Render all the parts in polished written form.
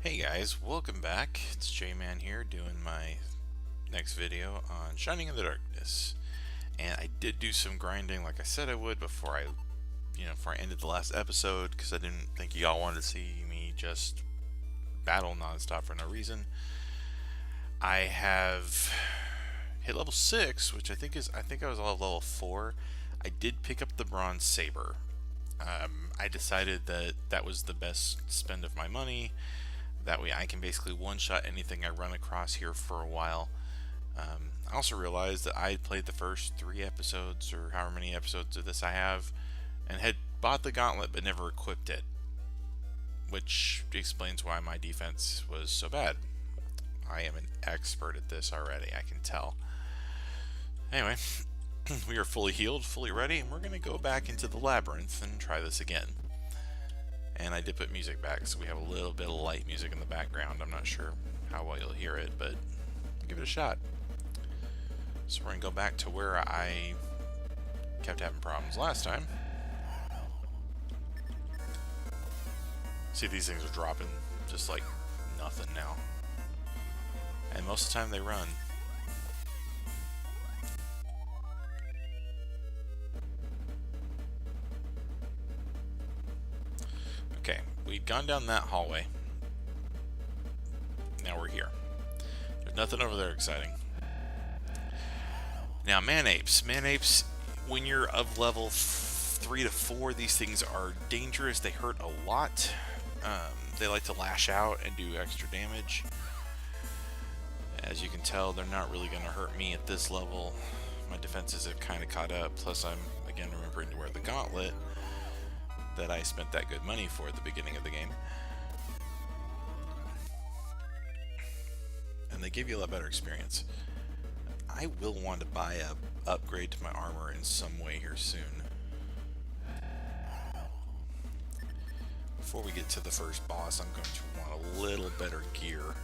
Hey guys, welcome back. It's J-Man here doing my next video on Shining in the Darkness. And I did do some grinding like I said I would before I ended the last episode, because I didn't think y'all wanted to see me just battle nonstop for no reason. I have hit level 6, which I think I was level 4. I did pick up the bronze saber. I decided that was the best spend of my money. That way I can basically one-shot anything I run across here for a while. I also realized that I had played the first 3 episodes, or however many episodes of this I have, and had bought the gauntlet but never equipped it. Which explains why my defense was so bad. I am an expert at this already, I can tell. Anyway, we are fully healed, fully ready, and we're going to go back into the Labyrinth and try this again. And I did put music back, so we have a little bit of light music in the background. I'm not sure how well you'll hear it, but give it a shot. So we're going to go back to where I kept having problems last time. See, these things are dropping just like nothing now. And most of the time they run. Okay, we'd gone down that hallway. Now we're here. There's nothing over there exciting. Now, man-apes. Man-apes, when you're of level 3 to 4, these things are dangerous. They hurt a lot. They like to lash out and do extra damage. As you can tell, they're not really going to hurt me at this level. My defenses have kind of caught up. Plus, I'm, again, remembering to wear the gauntlet that I spent that good money for at the beginning of the game. And they give you a lot better experience. I will want to buy a upgrade to my armor in some way here soon. Before we get to the first boss, I'm going to want a little better gear.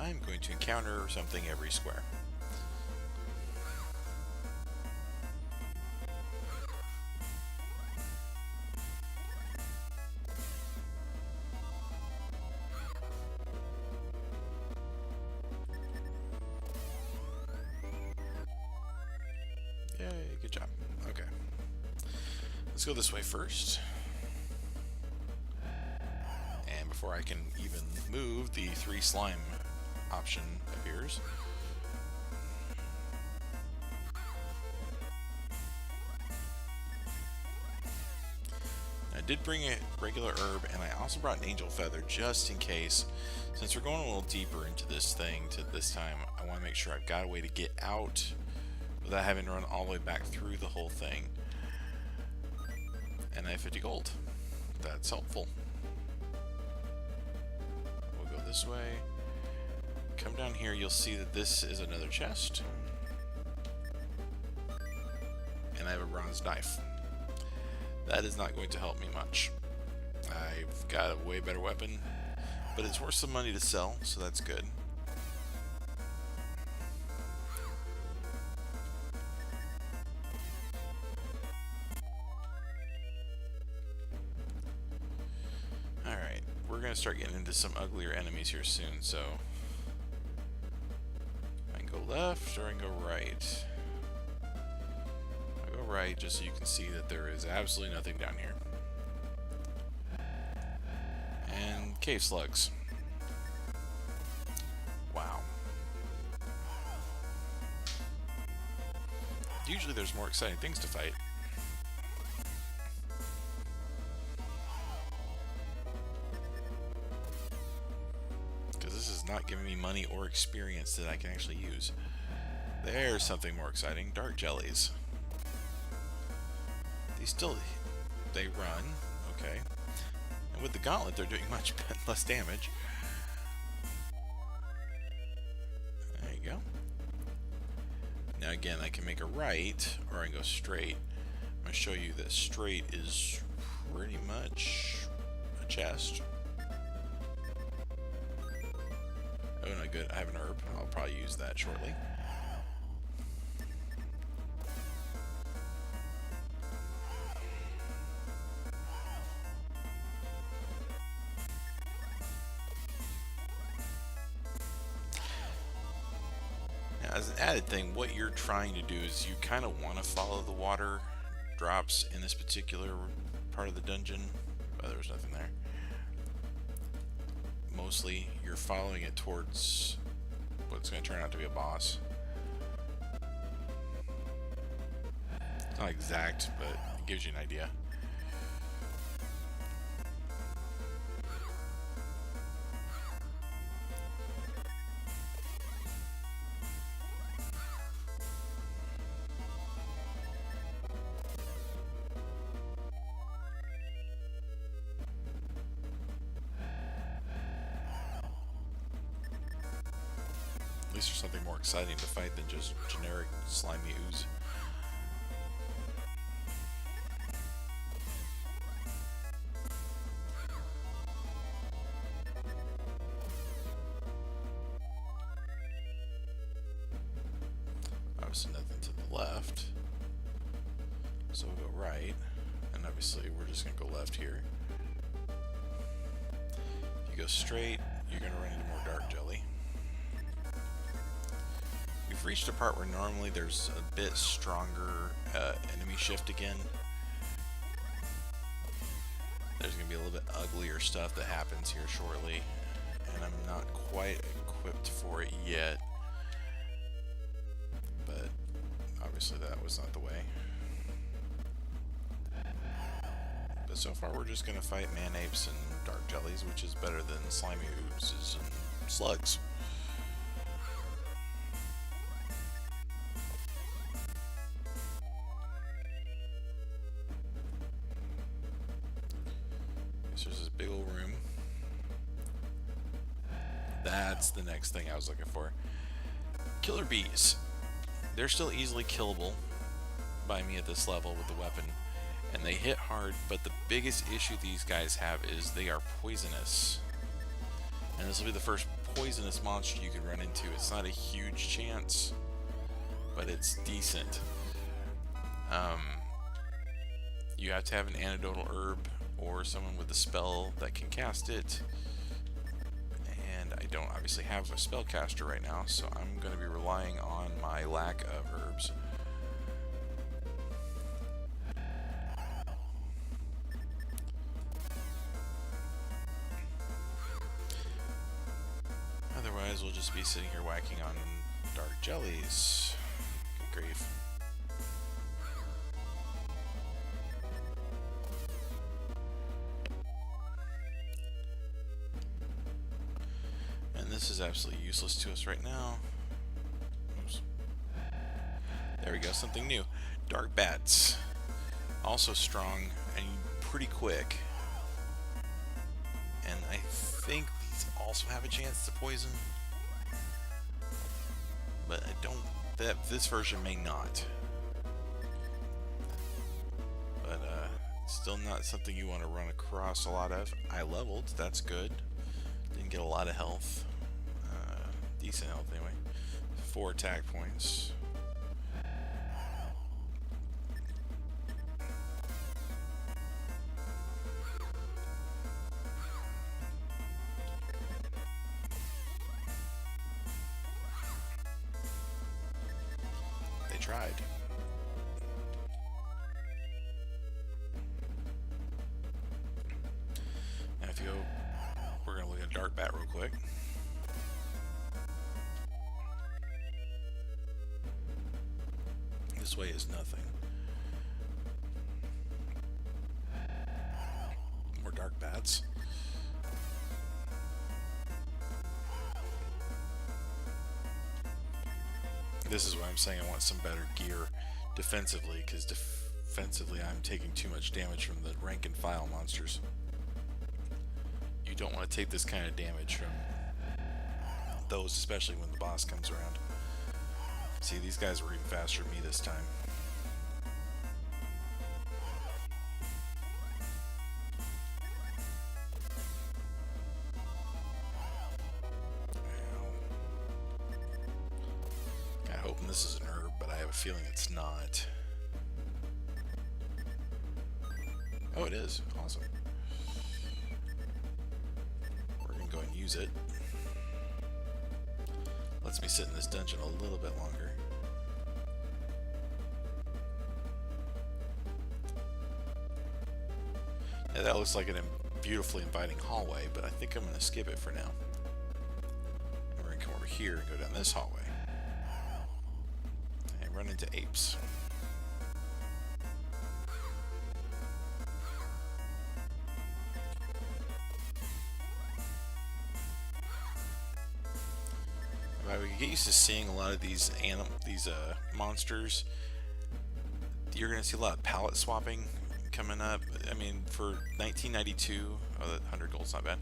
I'm going to encounter something every square. Yay, good job. Okay. Let's go this way first. And before I can even move, the 3 slime option appears. I did bring a regular herb, and I also brought an angel feather just in case. Since we're going a little deeper into this thing this time, I want to make sure I've got a way to get out without having to run all the way back through the whole thing. And I have 50 gold. That's helpful. We'll go this way. Come down here, you'll see that this is another chest. And I have a bronze knife. That is not going to help me much. I've got a way better weapon, but it's worth some money to sell, so that's good. Alright, we're going to start getting into some uglier enemies here soon, so go left or I can go right. I go right just so you can see that there is absolutely nothing down here. And cave slugs. Wow. Usually there's more exciting things to fight. This is not giving me money or experience that I can actually use. There's something more exciting. Dark jellies. They run. Okay. And with the gauntlet, they're doing much less damage. There you go. Now again, I can make a right, or I can go straight. I'm going to show you that straight is pretty much a chest. Oh, not good. I have an herb. I'll probably use that shortly. Now, as an added thing, what you're trying to do is you kind of want to follow the water drops in this particular part of the dungeon. Oh, there was nothing there. Mostly, you're following it towards what's going to turn out to be a boss. It's not exact, but it gives you an idea. At least there's something more exciting to fight than just generic slimy ooze. Obviously nothing to the left, so we'll go right, and obviously we're just going to go left here. If you go straight, you're going to run into more dark jelly. We've reached a part where normally there's a bit stronger enemy shift again. There's going to be a little bit uglier stuff that happens here shortly, and I'm not quite equipped for it yet. But obviously that was not the way. But so far we're just going to fight man-apes and dark jellies, which is better than slimy oozes and slugs. So there's this big old room. That's the next thing I was looking for. Killer bees. They're still easily killable by me at this level with the weapon, and they hit hard, but the biggest issue these guys have is they are poisonous. And this will be the first poisonous monster you can run into. It's not a huge chance, but it's decent. You have to have an antidotal herb or someone with a spell that can cast it. And I don't obviously have a spellcaster right now, so I'm going to be relying on my lack of herbs. Otherwise, we'll just be sitting here whacking on dark jellies. Good grief. This is absolutely useless to us right now. Oops. There we go, something new. Dark bats. Also strong and pretty quick. And I think these also have a chance to poison. But I don't... this version may not. But still not something you want to run across a lot of. I leveled, that's good. Didn't get a lot of health. Decent health anyway. 4 attack points. They tried. Now if you go, we're going to look at a dark bat real quick. This way is nothing. More dark bats. This is why I'm saying I want some better gear defensively, because defensively I'm taking too much damage from the rank and file monsters. You don't want to take this kind of damage from those, especially when the boss comes around. See, these guys were even faster than me this time. this is an herb, but I have a feeling it's not. Oh, it is. Awesome. We're going to go and use it. Lets me sit in this dungeon a little bit longer. Now that looks like a beautifully inviting hallway, but I think I'm going to skip it for now. And we're going to come over here and go down this hallway. And run into apes. We get used to seeing a lot of these monsters. You're going to see a lot of palette swapping coming up. I mean, for 1992, oh, that 100 gold's not bad.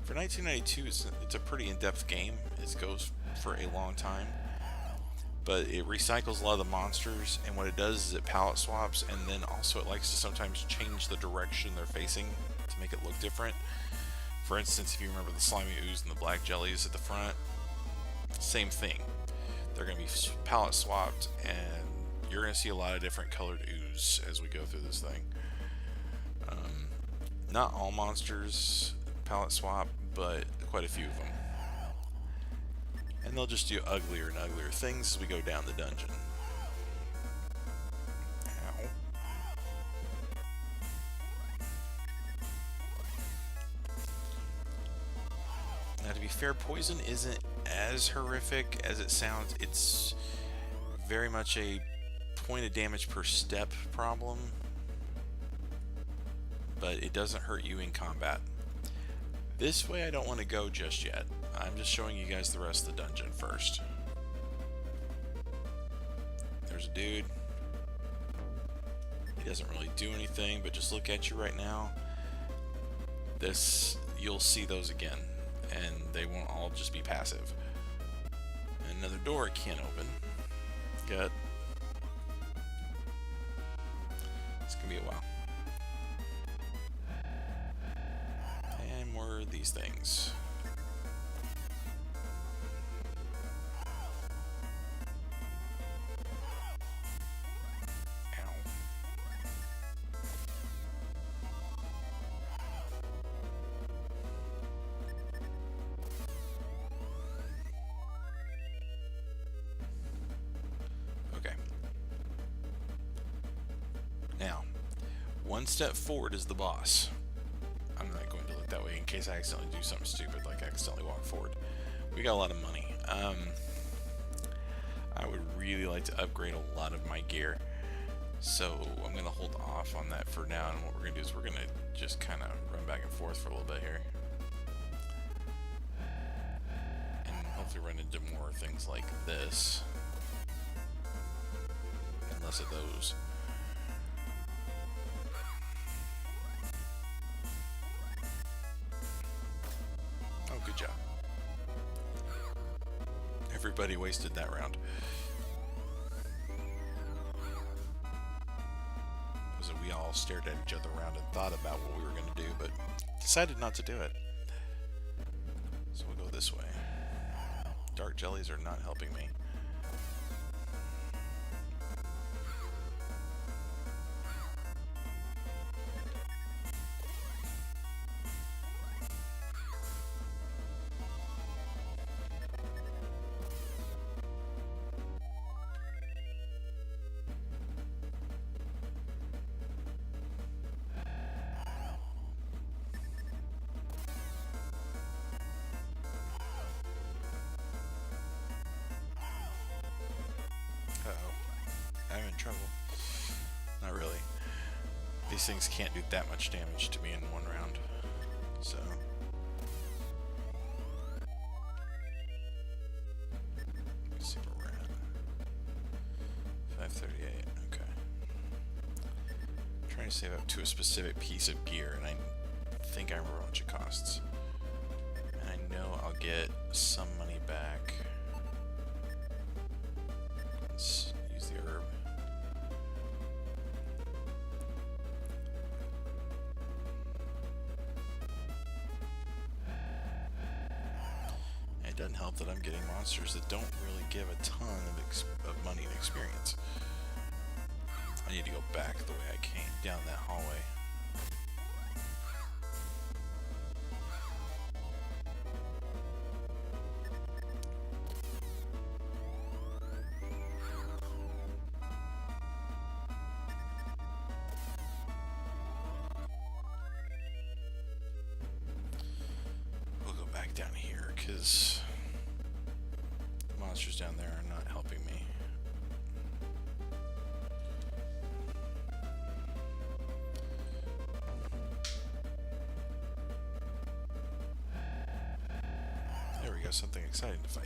For 1992, it's a pretty in-depth game. It goes for a long time, but it recycles a lot of the monsters, and what it does is it palette swaps, and then also it likes to sometimes change the direction they're facing to make it look different. For instance, if you remember the slimy ooze and the black jellies at the front, same thing. They're going to be palette swapped, and you're going to see a lot of different colored ooze as we go through this thing. Not all monsters palette swap, but quite a few of them. And they'll just do uglier and uglier things as we go down the dungeon. Ow. Now, to be fair, poison isn't as horrific as it sounds. It's very much a point of damage per step problem, but it doesn't hurt you in combat. This way I don't want to go just yet. I'm just showing you guys the rest of the dungeon first. There's a dude. He doesn't really do anything, but just look at you right now. You'll see those again, and they won't all just be passive. And another door I can't open. Good. It's gonna be a while. And more of these things. Ow. Okay. Now, one step forward is the boss. I'm not going to look that way in case I accidentally do something stupid, like accidentally walk forward. We got a lot of money. I would really like to upgrade a lot of my gear, so I'm going to hold off on that for now, and what we're going to do is we're going to just kind of run back and forth for a little bit here. And hopefully run into more things like this. And less of those. Oh, good job. Everybody wasted that round. Was it we all stared at each other around and thought about what we were going to do, but decided not to do it. So we'll go this way. Dark jellies are not helping me. I'm in trouble. Not really. These things can't do that much damage to me in one round. So. Let's see where we're at. 538. Okay. I'm trying to save up to a specific piece of gear, and I think I remember how much it costs. And I know I'll get some money back. Let's use the herb. doesn't help that I'm getting monsters that don't really give a ton of money and experience. I need to go back the way I came down that hallway. We'll go back down here because the monsters down there are not helping me. There we go, something exciting to fight.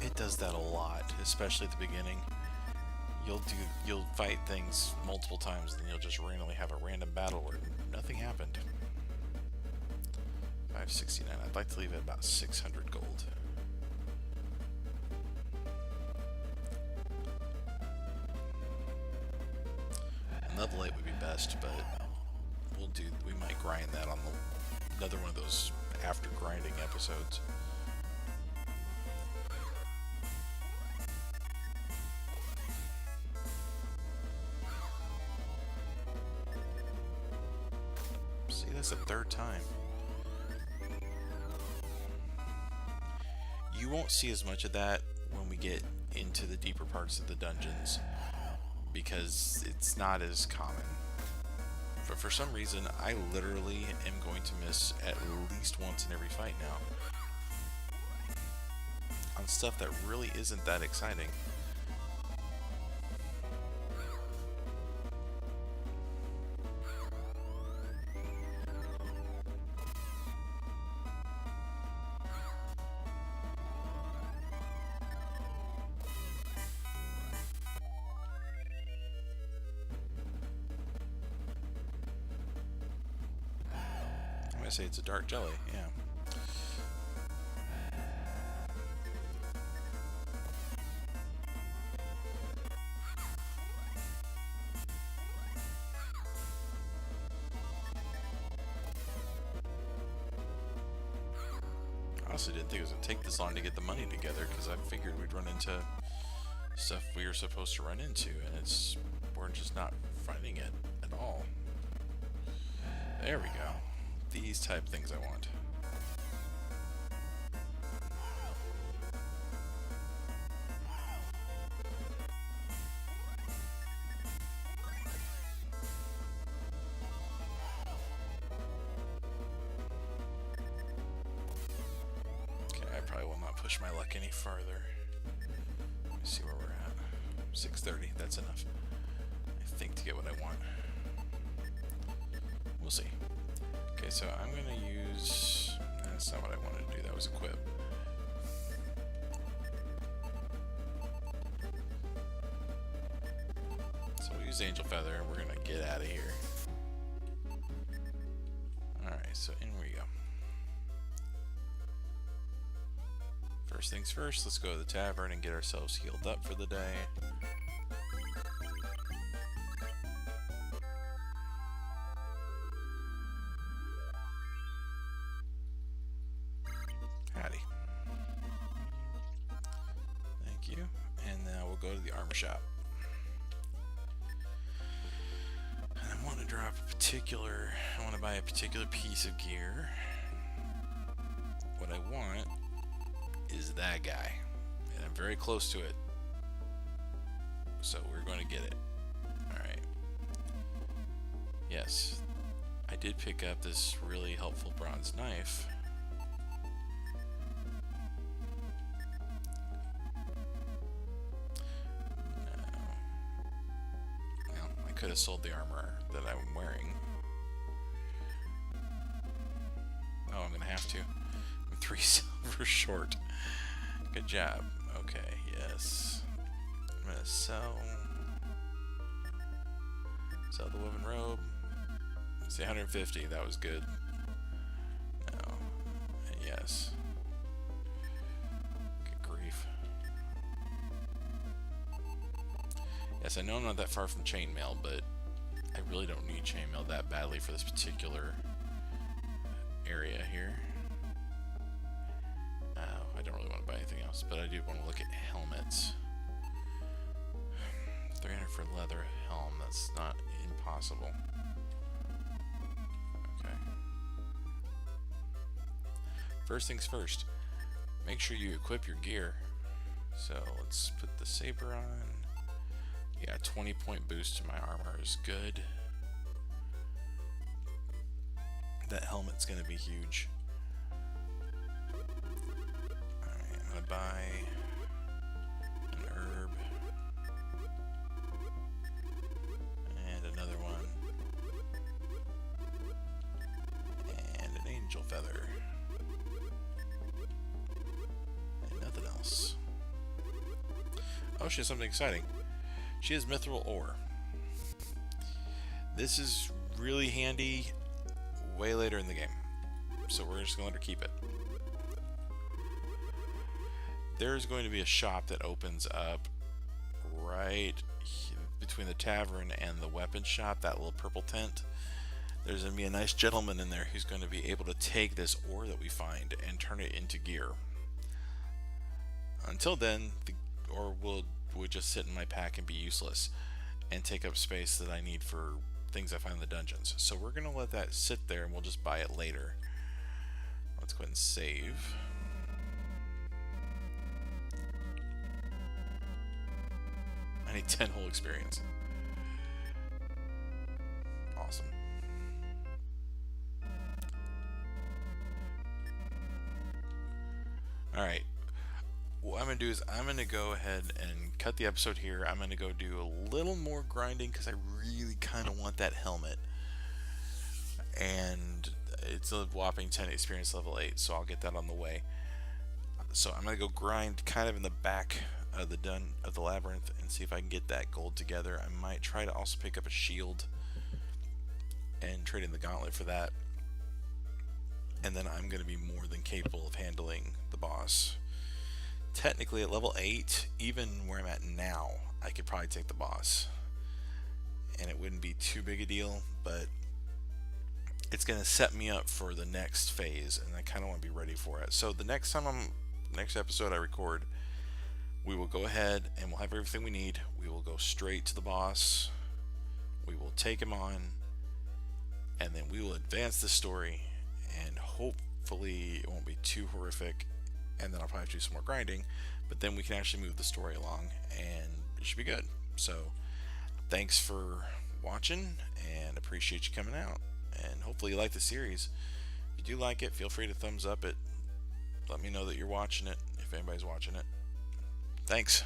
It does that a lot, especially at the beginning. You'll fight things multiple times, and then you'll just randomly have a random battle where nothing happened. 569. I'd like to leave it about 600 gold. Level 8 would be best, but we might grind that on another one of those after grinding episodes. See, that's the third time. You won't see as much of that when we get into the deeper parts of the dungeons, because it's not as common. But for some reason, I literally am going to miss at least once in every fight now on stuff that really isn't that exciting. I say it's a dark jelly, yeah. I honestly didn't think it was going to take this long to get the money together, because I figured we'd run into stuff we were supposed to run into, and we're just not finding it at all. There we go. These type things I want. Okay, I probably will not push my luck any farther. Let me see where we're at. 630, that's enough, I think, to get what I want. We'll see. Okay, so I'm going to use... That's not what I wanted to do. That was equip. So we'll use Angel Feather, and we're going to get out of here. Alright, so in we go. First things first, let's go to the tavern and get ourselves healed up for the day. Howdy. Thank you. And now we'll go to the armor shop. And I want to I want to buy a particular piece of gear. What I want is that guy. And I'm very close to it. So we're going to get it. Alright. Yes. I did pick up this really helpful bronze knife. Could have sold the armor that I'm wearing. Oh, I'm gonna have to. I'm 3 silver short. Good job. Okay, yes. I'm gonna sell the woven robe. Say 150. That was good. No, this. Good grief. Yes, I know I'm not that far from chainmail, but I really don't need chainmail that badly for this particular area here. I don't really want to buy anything else, but I do want to look at helmets. 300 for leather helm, that's not impossible. Okay. First things first, make sure you equip your gear. So let's put the saber on. Yeah, 20-point boost to my armor is good. That helmet's gonna be huge. Alright, I'm gonna buy an herb. And another one. And an angel feather. And nothing else. Oh, she has something exciting. She has mithril ore. This is really handy way later in the game, so we're just gonna let her keep it. There's going to be a shop that opens up right between the tavern and the weapon shop, that little purple tent. There's going to be a nice gentleman in there who's going to be able to take this ore that we find and turn it into gear. Until then, the ore would just sit in my pack and be useless and take up space that I need for things I find in the dungeons. So we're going to let that sit there and we'll just buy it later. Let's go ahead and save. I need 10 whole experience. Awesome. Alright. What I'm going to do is I'm going to go ahead and cut the episode here. I'm going to go do a little more grinding because I really kind of want that helmet. And it's a whopping 10 experience level 8, so I'll get that on the way. So I'm going to go grind kind of in the back of the labyrinth and see if I can get that gold together. I might try to also pick up a shield and trade in the gauntlet for that. And then I'm going to be more than capable of handling the boss. Technically at level 8, even where I'm at now, I could probably take the boss. And it wouldn't be too big a deal, but it's going to set me up for the next phase, and I kind of want to be ready for it. So the next episode I record, we will go ahead and we'll have everything we need. We will go straight to the boss. We will take him on, and then we will advance the story, and hopefully it won't be too horrific. And then I'll probably have to do some more grinding, but then we can actually move the story along and it should be good. So thanks for watching and appreciate you coming out, and hopefully you like the series. If you do like it, feel free to thumbs up it. Let me know that you're watching it if anybody's watching it. Thanks.